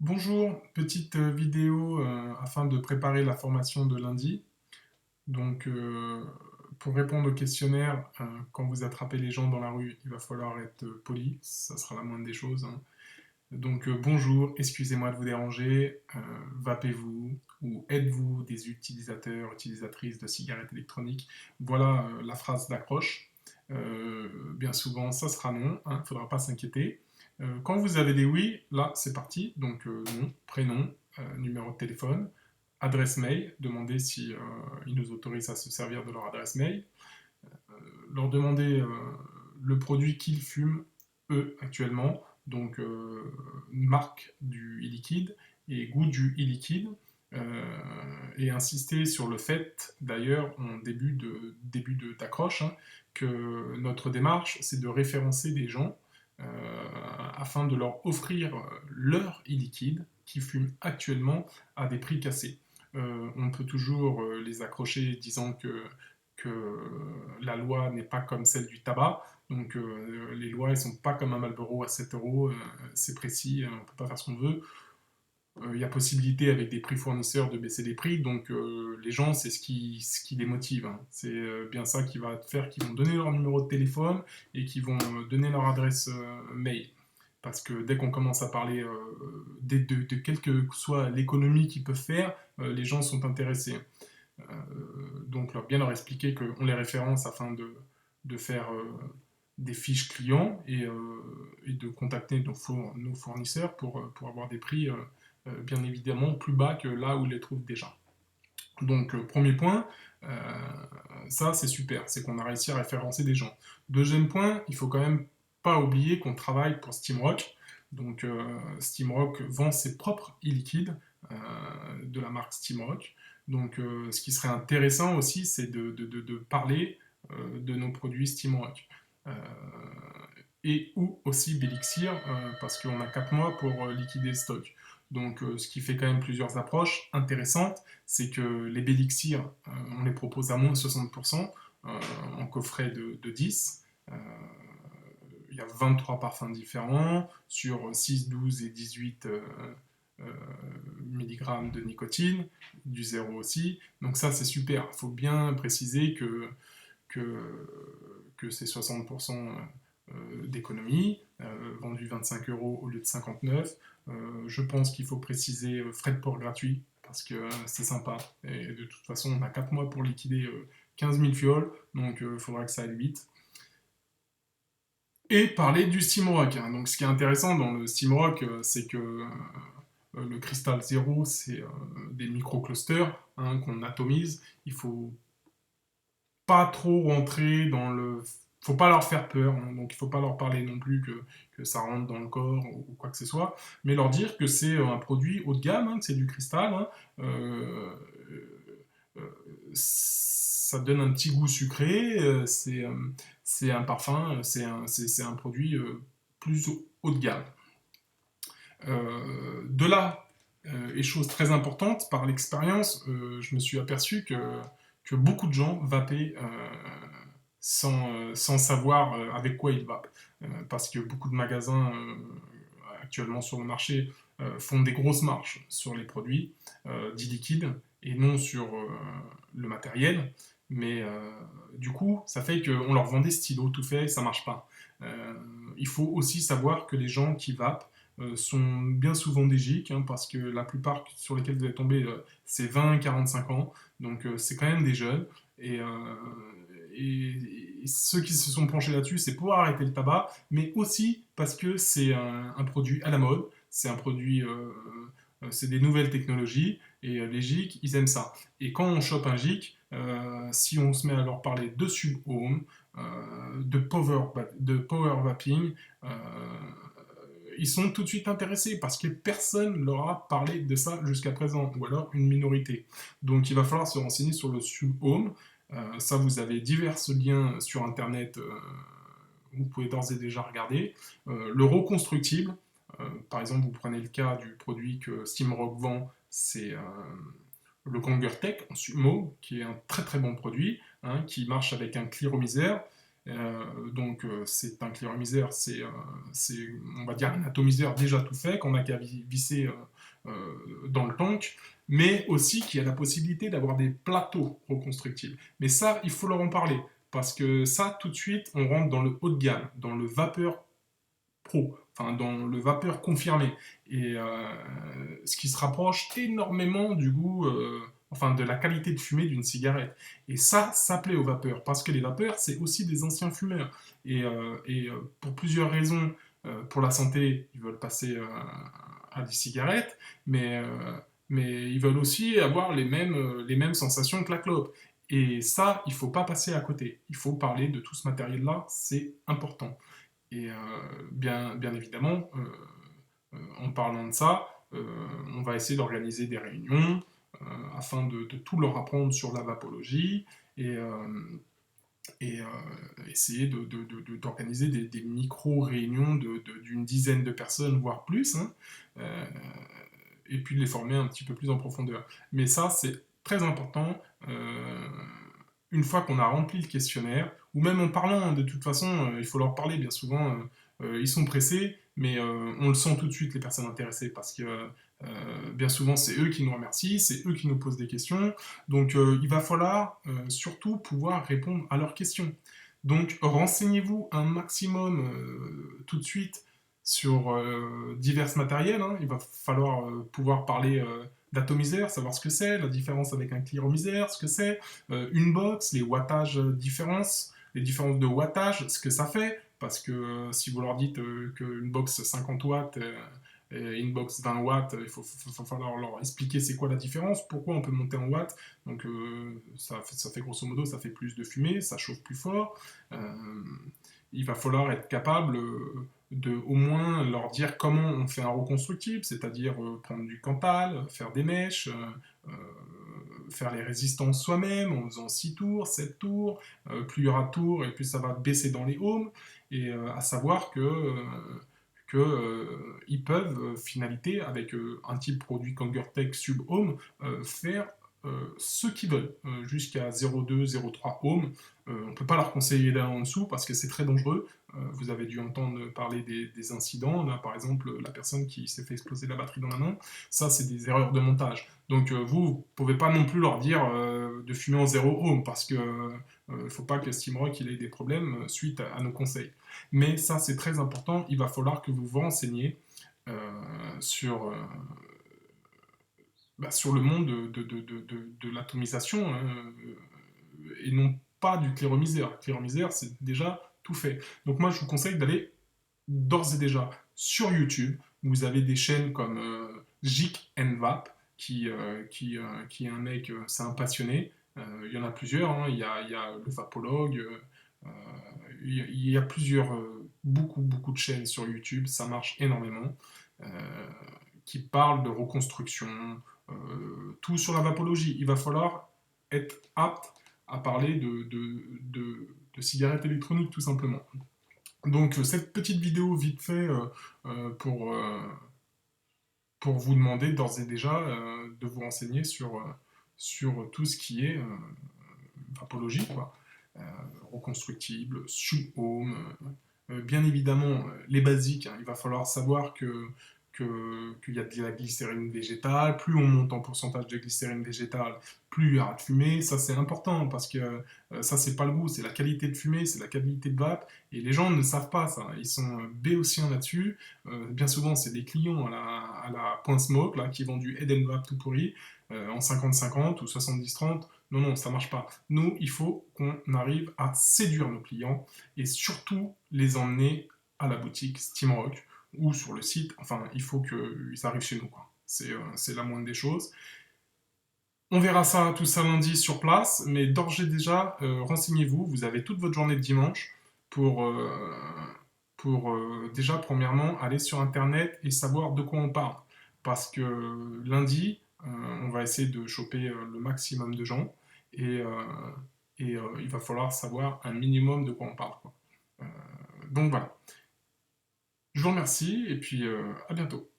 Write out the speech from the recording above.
Bonjour, petite vidéo afin de préparer la formation de lundi. Donc, pour répondre au questionnaire, quand vous attrapez les gens dans la rue, il va falloir être poli, ça sera la moindre des choses, hein. Donc, bonjour, excusez-moi de vous déranger, vapez-vous ou êtes-vous des utilisateurs, utilisatrices de cigarettes électroniques? Voilà la phrase d'accroche. Bien souvent, ça sera non, il ne faudra pas s'inquiéter. Quand vous avez des oui, là, c'est parti. Donc, nom, prénom, numéro de téléphone, adresse mail, demandez si ils nous autorisent à se servir de leur adresse mail, leur demander le produit qu'ils fument, eux, actuellement, donc marque du e-liquide et goût du e-liquide, et insister sur le fait, d'ailleurs, en d'accroche, hein, que notre démarche, c'est de référencer des gens afin de leur offrir leur e-liquide qui fument actuellement à des prix cassés. On peut toujours les accrocher disant que la loi n'est pas comme celle du tabac, donc les lois ne sont pas comme un Marlboro à 7 euros, c'est précis, on ne peut pas faire ce qu'on veut. Il y a possibilité avec des prix fournisseurs de baisser les prix, donc les gens, c'est ce qui les motive, hein. C'est bien ça qui va faire qu'ils vont donner leur numéro de téléphone et qu'ils vont donner leur adresse mail. Parce que dès qu'on commence à parler de quelle que soit l'économie qu'ils peuvent faire, les gens sont intéressés. Donc bien leur expliquer qu'on les référence afin de faire des fiches clients et de contacter nos fournisseurs pour avoir des prix bien évidemment plus bas que là où ils les trouvent déjà. Donc premier point, euh, ça c'est super, c'est qu'on a réussi à référencer des gens. Deuxième point, il faut quand même pas oublier qu'on travaille pour Steamrock. Donc Steamrock vend ses propres e-liquides de la marque Steamrock. Donc ce qui serait intéressant aussi, c'est de parler de nos produits Steamrock. Euh, et ou aussi Belixir, parce qu'on a 4 mois pour liquider le stock. Donc ce qui fait quand même plusieurs approches intéressantes, c'est que les Belixir, on les propose à moins de 60% en coffret de 10. Il y a 23 parfums différents sur 6, 12 et 18 euh, mg de nicotine, du zéro aussi. Donc ça c'est super. Il faut bien préciser que c'est 60% d'économie, vendu 25 euros au lieu de 59. Je pense qu'il faut préciser frais de port gratuits parce que c'est sympa. Et de toute façon, on a 4 mois pour liquider 15 000 fioles, donc il faudra que ça aille vite. Et parler du Steamrock, hein. Donc ce qui est intéressant dans le Steamrock, c'est que le cristal zéro, c'est des microclusters hein, qu'on atomise. Il faut pas trop rentrer dans le. Faut pas leur faire peur, hein, donc il faut pas leur parler non plus que ça rentre dans le corps ou quoi que ce soit, mais leur dire que c'est un produit haut de gamme, hein, que c'est du cristal, hein, euh, ça donne un petit goût sucré, c'est un parfum, c'est un produit plus haut de gamme. De là, et chose très importante, par l'expérience, je me suis aperçu que beaucoup de gens vapaient sans savoir avec quoi ils vapent. Parce que beaucoup de magasins actuellement sur le marché font des grosses marges sur les produits dits liquides et non sur le matériel. Mais du coup, ça fait qu'on leur vend des stylos tout fait, ça marche pas. Euh, il faut aussi savoir que les gens qui vapent sont bien souvent des geeks, hein, parce que la plupart sur lesquels vous allez tomber, c'est 20-45 ans, donc c'est quand même des jeunes. Et, euh, et ceux qui se sont penchés là-dessus, c'est pour arrêter le tabac, mais aussi parce que c'est un produit à la mode, c'est un produit, c'est des nouvelles technologies, et les geeks, ils aiment ça. Et quand on chope un geek, si on se met à leur parler de sub-home, de power vaping, ils sont tout de suite intéressés parce que personne leur a parlé de ça jusqu'à présent, ou alors une minorité. Donc il va falloir se renseigner sur le sub-home. Ça, vous avez divers liens sur Internet, vous pouvez d'ores et déjà regarder. Le reconstructible, par exemple, vous prenez le cas du produit que Steamrock vend, c'est le Kangertech en Sumo, qui est un très très bon produit, hein, qui marche avec un cliromiseur. Donc c'est un cliromiseur, c'est on va dire un atomiseur déjà tout fait, qu'on n'a qu'à visser dans le tank, mais aussi qu'il y a la possibilité d'avoir des plateaux reconstructibles. Mais ça, il faut leur en parler, parce que ça, tout de suite, on rentre dans le haut de gamme, dans le vapeur pro, enfin dans le vapeur confirmé, et ce qui se rapproche énormément du goût, enfin de la qualité de fumée d'une cigarette. Et ça plaît aux vapeurs, parce que les vapeurs, c'est aussi des anciens fumeurs. Pour plusieurs raisons, pour la santé, ils veulent passer à des cigarettes, mais ils veulent aussi avoir les mêmes sensations que la clope. Et ça, il ne faut pas passer à côté. Il faut parler de tout ce matériel-là, c'est important. Et bien évidemment, en parlant de ça, on va essayer d'organiser des réunions afin de tout leur apprendre sur la vapologie et, et essayer d'organiser des micro-réunions d'une dizaine de personnes, voire plus, hein, euh, et puis de les former un petit peu plus en profondeur. Mais ça, c'est très important. Une fois qu'on a rempli le questionnaire, ou même en parlant, de toute façon, il faut leur parler bien souvent, ils sont pressés, mais on le sent tout de suite, les personnes intéressées, parce que bien souvent, c'est eux qui nous remercient, c'est eux qui nous posent des questions, donc il va falloir surtout pouvoir répondre à leurs questions. Donc renseignez-vous un maximum tout de suite sur divers matériels, hein. Il va falloir pouvoir parler d'atomiseur, savoir ce que c'est, la différence avec un cliromiseur, ce que c'est, une box, les wattages différences, les différences de wattage, ce que ça fait, parce que si vous leur dites qu'une box 50 watts et une box 20 watts, il faut falloir leur expliquer c'est quoi la différence, pourquoi on peut monter en watts, donc ça fait grosso modo, ça fait plus de fumée, ça chauffe plus fort, euh, il va falloir être capable de au moins leur dire comment on fait un reconstructible, c'est-à-dire prendre du Cantal, faire des mèches, faire les résistances soi-même en faisant 6 tours, 7 tours, plus il y aura de tours et plus ça va baisser dans les ohms, et à savoir que ils peuvent, finalité, avec un type produit Kangertech sub-ohm, faire ce qu'ils veulent, jusqu'à 0,2, 0,3 ohms. On ne peut pas leur conseiller d'aller en dessous parce que c'est très dangereux. Vous avez dû entendre parler des incidents. Là, par exemple, la personne qui s'est fait exploser la batterie dans la main, ça, c'est des erreurs de montage. Donc, vous ne pouvez pas non plus leur dire de fumer en 0 ohm parce que ne faut pas que Steamrock il ait des problèmes suite à nos conseils. Mais ça, c'est très important. Il va falloir que vous vous renseigniez euh, sur, sur le monde de l'atomisation, hein, et non pas du cléromiseur. Le cléromiseur, c'est déjà tout fait. Donc moi, je vous conseille d'aller d'ores et déjà sur YouTube. Vous avez des chaînes comme Jik Vap, qui est un mec, c'est un passionné. Il y en a plusieurs, hein. Il y a le Vapologue, il y a plusieurs, beaucoup de chaînes sur YouTube, ça marche énormément, euh, qui parlent de reconstruction, tout sur la vapologie. Il va falloir être apte à parler de cigarettes électroniques, tout simplement. Donc cette petite vidéo vite fait pour vous demander d'ores et déjà de vous renseigner sur tout ce qui est vapologie, quoi. Euh, Reconstructible, sub-ohm, bien évidemment les basiques, hein. Il va falloir savoir qu'il y a de la glycérine végétale, plus on monte en pourcentage de glycérine végétale, plus il y aura de fumée, ça c'est important parce que ça c'est pas le goût, c'est la qualité de fumée, c'est la qualité de vape, et les gens ne savent pas ça, ils sont béotiens là-dessus, bien souvent c'est des clients à la Point Smoke là, qui vendent du Eden Vape tout pourri, en 50-50 ou 70-30, non, non, ça marche pas. Nous, il faut qu'on arrive à séduire nos clients et surtout les emmener à la boutique Steamrock ou sur le site. Enfin, il faut qu'ils arrivent chez nous, quoi. C'est la moindre des choses. On verra ça, tout ça lundi sur place, mais d'ores et déjà, renseignez-vous. Vous avez toute votre journée de dimanche pour, déjà, premièrement, aller sur Internet et savoir de quoi on parle. Parce que lundi, on va essayer de choper le maximum de gens et, il va falloir savoir un minimum de quoi on parle, quoi. Donc voilà. Je vous remercie et puis à bientôt.